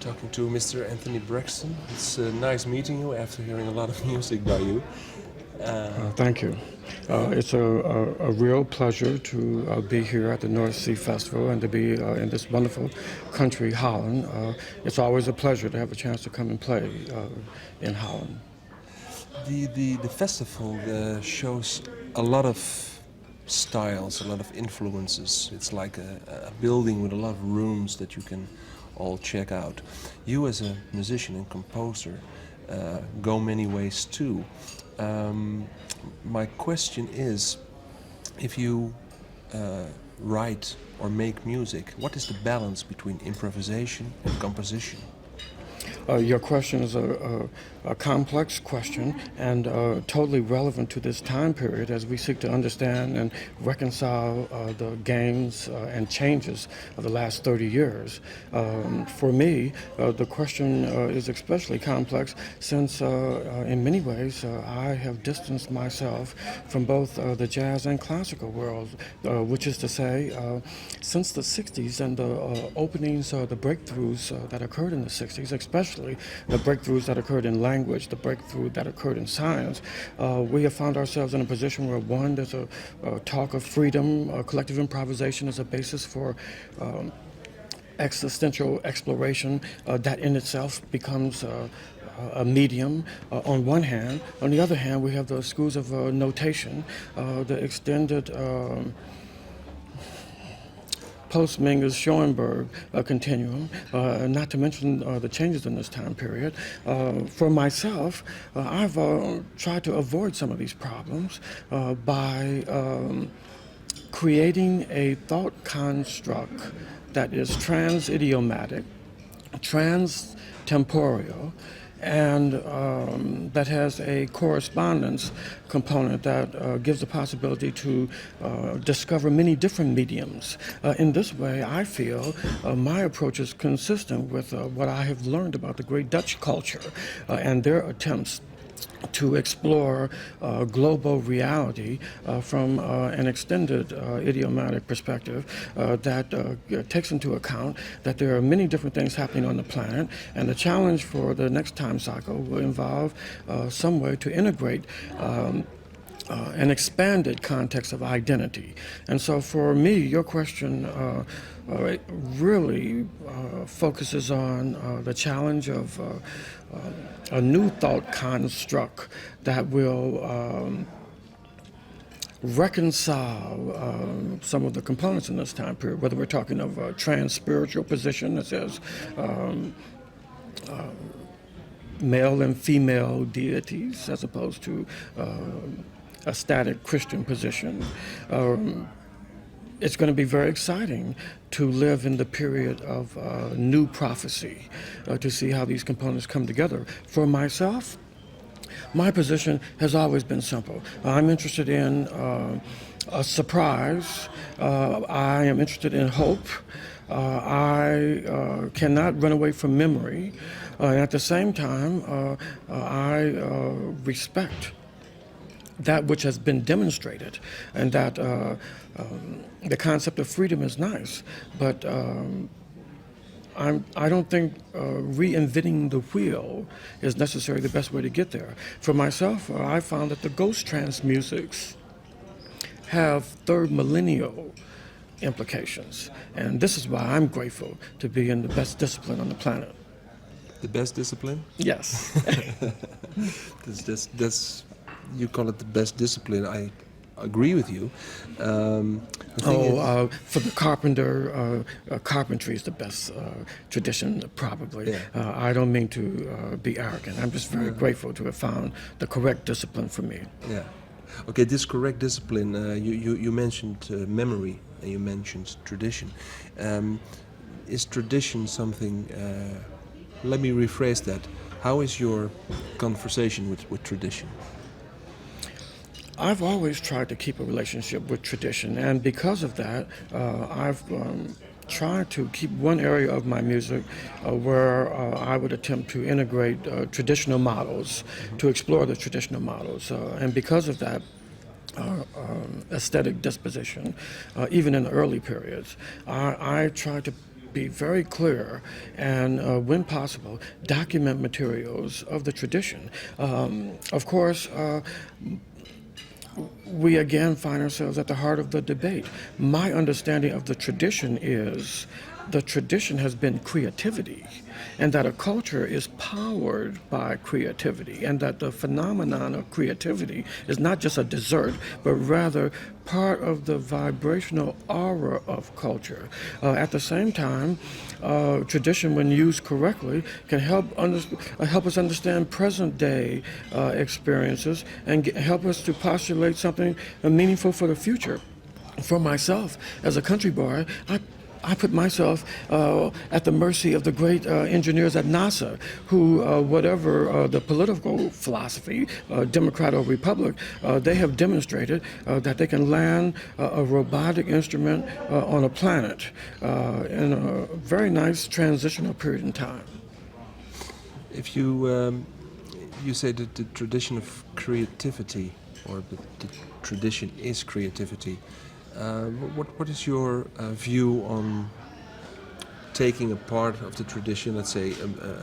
talking to Mr. Anthony Braxton. It's nice meeting you after hearing a lot of music by you. Thank you. It's a real pleasure to be here at the North Sea Festival and to be in this wonderful country, Holland. It's always a pleasure to have a chance to come and play in Holland. The festival shows a lot of styles, a lot of influences. It's like a building with a lot of rooms that you can all check out. You as a musician and composer go many ways too. My question is, if you write or make music, what is the balance between improvisation and composition? Your question is a complex question and totally relevant to this time period as we seek to understand and reconcile the gains and changes of the last 30 years. For me, the question is especially complex since in many ways I have distanced myself from both the jazz and classical worlds, which is to say, since the 60s and the openings, the breakthroughs that occurred in the 60s, especially the breakthroughs that occurred in language, the breakthrough that occurred in science, we have found ourselves in a position where, one, there's a talk of freedom, collective improvisation as a basis for existential exploration that in itself becomes a medium on one hand. On the other hand, we have the schools of notation, the extended post-Mingus Schoenberg continuum, not to mention the changes in this time period. For myself, I've tried to avoid some of these problems by creating a thought construct that is trans-idiomatic, trans-temporal, and that has a correspondence component that gives the possibility to discover many different mediums. In this way, I feel my approach is consistent with what I have learned about the great Dutch culture and their attempts to explore global reality from an extended idiomatic perspective that takes into account that there are many different things happening on the planet, and the challenge for the next time cycle will involve some way to integrate an expanded context of identity. And so for me, your question really focuses on the challenge of a new thought construct that will reconcile some of the components in this time period, whether we're talking of a trans-spiritual position that says male and female deities as opposed to a static Christian position. It's going to be very exciting to live in the period of new prophecy, to see how these components come together. For myself, my position has always been simple. I'm interested in a surprise. I am interested in hope. I cannot run away from memory. At the same time, I respect that which has been demonstrated, and that the concept of freedom is nice, but I don't think reinventing the wheel is necessarily the best way to get there. For myself, I found that the ghost trance musics have third millennial implications, and this is why I'm grateful to be in the best discipline on the planet. The best discipline? Yes. That's you call it the best discipline. I agree with you. For the carpenter, carpentry is the best tradition, probably. Yeah. I don't mean to be arrogant. I'm just very grateful to have found the correct discipline for me. Yeah. Okay, this correct discipline, you mentioned memory and you mentioned tradition. Is tradition something, let me rephrase that, how is your conversation with tradition? I've always tried to keep a relationship with tradition, and because of that, I've tried to keep one area of my music where I would attempt to integrate traditional models, to explore the traditional models, and because of that aesthetic disposition, even in the early periods, I try to be very clear and, when possible, document materials of the tradition. Of course, we again find ourselves at the heart of the debate. My understanding of the tradition is the tradition has been creativity, and that a culture is powered by creativity, and that the phenomenon of creativity is not just a dessert, but rather part of the vibrational aura of culture. At the same time, tradition, when used correctly, can help us understand present-day experiences and help us to postulate something meaningful for the future. For myself, as a country boy, I put myself at the mercy of the great engineers at NASA who, whatever the political philosophy, Democrat or Republic, they have demonstrated that they can land a robotic instrument on a planet in a very nice transitional period in time. If you say that the tradition of creativity, or the tradition is creativity, what is your view on taking a part of the tradition, let's say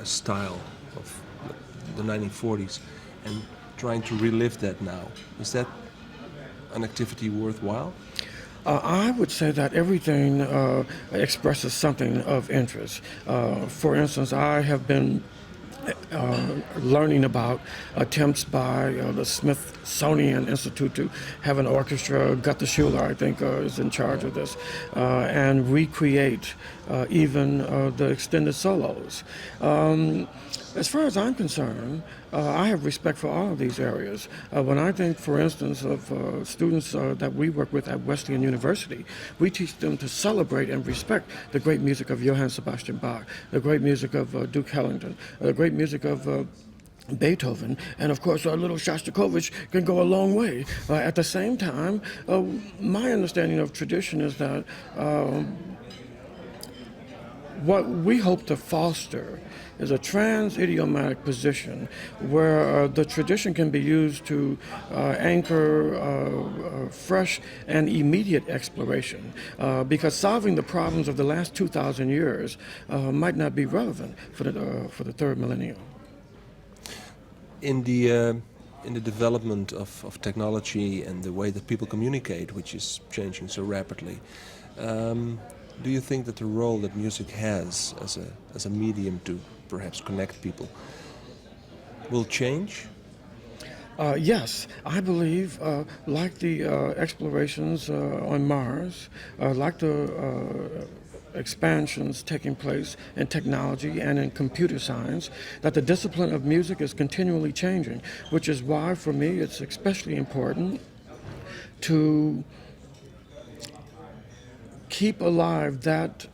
a style of the 1940s, and trying to relive that now? Is that an activity worthwhile? I would say that everything expresses something of interest. For instance, I have been learning about attempts by the Smithsonian Institute to have an orchestra. Gutta Schuler, I think, is in charge of this, and recreate even the extended solos. As far as I'm concerned, I have respect for all of these areas. When I think, for instance, of students that we work with at Wesleyan University, we teach them to celebrate and respect the great music of Johann Sebastian Bach, the great music of Duke Ellington, the great music of Beethoven, and of course, our little Shostakovich can go a long way. At the same time, my understanding of tradition is that what we hope to foster is a trans-idiomatic position where the tradition can be used to anchor fresh and immediate exploration, because solving the problems of the last 2,000 years might not be relevant for the third millennium. In the development of technology and the way that people communicate, which is changing so rapidly, do you think that the role that music has as a medium to perhaps connect people will change? Yes, I believe, like the explorations on Mars, like the expansions taking place in technology and in computer science, that the discipline of music is continually changing, which is why, for me, it's especially important to keep alive that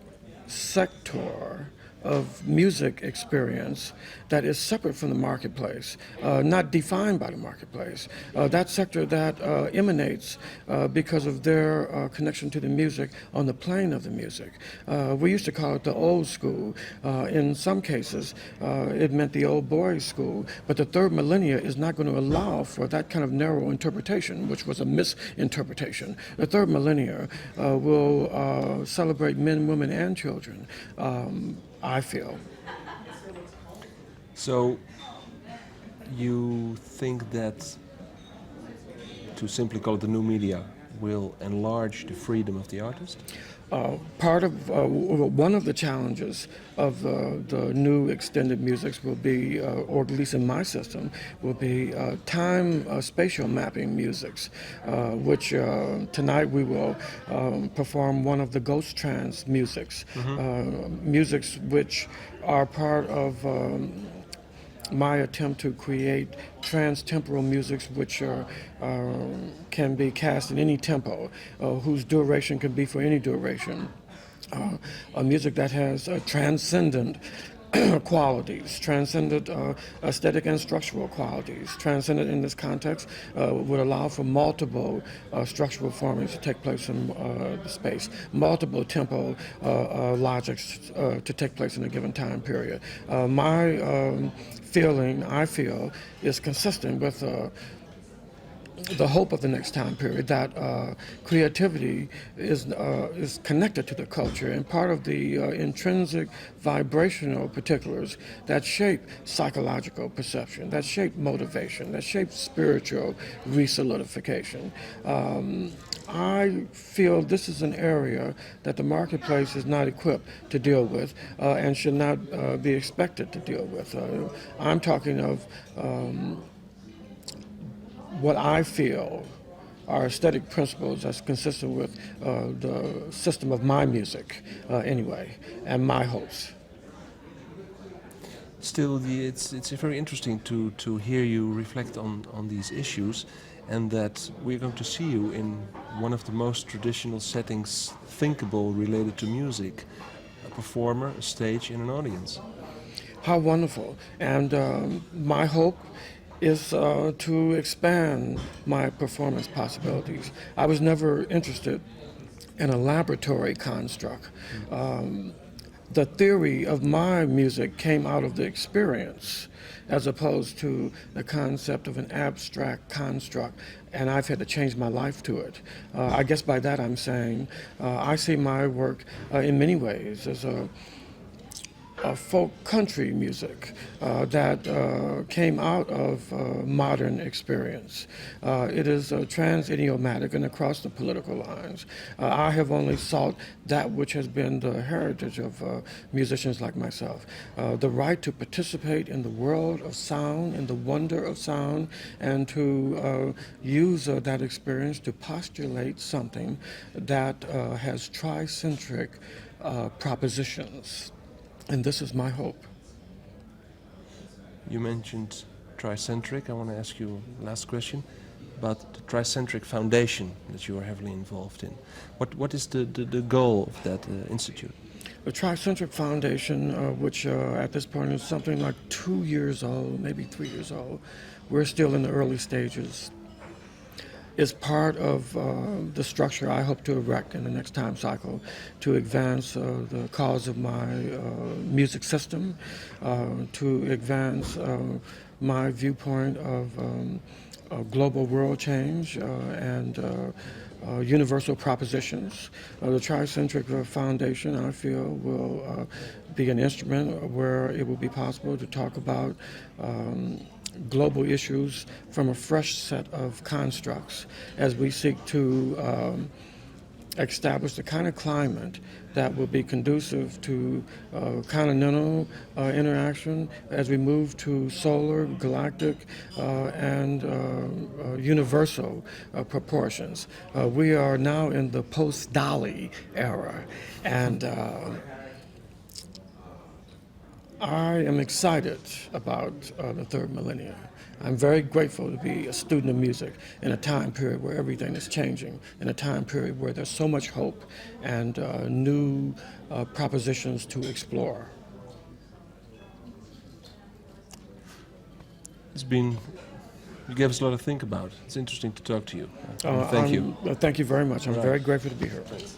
sector of music experience that is separate from the marketplace, not defined by the marketplace. That sector that emanates because of their connection to the music on the plane of the music. We used to call it the old school. In some cases, it meant the old boys' school, but the third millennia is not going to allow for that kind of narrow interpretation, which was a misinterpretation. The third millennia will celebrate men, women, and children. I feel. So you think that to simply call it the new media will enlarge the freedom of the artist? Part of one of the challenges of the new extended musics will be, or at least in my system, will be time spatial mapping musics, which tonight we will perform one of the ghost trance musics, musics which are part of my attempt to create trans-temporal musics which can be cast in any tempo, whose duration can be for any duration. A music that has transcendent qualities, transcendent aesthetic and structural qualities. Transcendent in this context would allow for multiple structural formings to take place in the space, multiple tempo logics to take place in a given time period. My feeling, I feel, is consistent with the hope of the next time period, that creativity is connected to the culture, and part of the intrinsic vibrational particulars that shape psychological perception, that shape motivation, that shape spiritual resolidification. I feel this is an area that the marketplace is not equipped to deal with and should not be expected to deal with. I'm talking of what I feel are aesthetic principles that's consistent with the system of my music, anyway, and my hopes. Still, it's very interesting to hear you reflect on these issues, and that we're going to see you in one of the most traditional settings thinkable related to music: a performer, a stage, and an audience. How wonderful. And my hope is to expand my performance possibilities. I was never interested in a laboratory construct. The theory of my music came out of the experience as opposed to the concept of an abstract construct, and I've had to change my life to it. I guess by that I'm saying I see my work in many ways as a folk country music that came out of modern experience. It is trans-idiomatic and across the political lines. I have only sought that which has been the heritage of musicians like myself. The right to participate in the world of sound, in the wonder of sound, and to use that experience to postulate something that has tricentric propositions. And this is my hope. You mentioned tricentric. I want to ask you a last question about the tricentric foundation that you are heavily involved in. What is the goal of that institute? The Tricentric Foundation, which at this point is something like 2 years old, maybe 3 years old, we're still in the early stages, is part of the structure I hope to erect in the next time cycle to advance the cause of my music system, to advance my viewpoint of global world change and universal propositions. The Tricentric Foundation, I feel, will be an instrument where it will be possible to talk about global issues from a fresh set of constructs as we seek to establish the kind of climate that will be conducive to continental interaction as we move to solar, galactic, and universal proportions. We are now in the post-Dali era, and I am excited about the third millennium. I'm very grateful to be a student of music in a time period where everything is changing, in a time period where there's so much hope and new propositions to explore. You gave us a lot to think about. It's interesting to talk to you. Thank you. Thank you very much. I'm very grateful to be here. Thanks.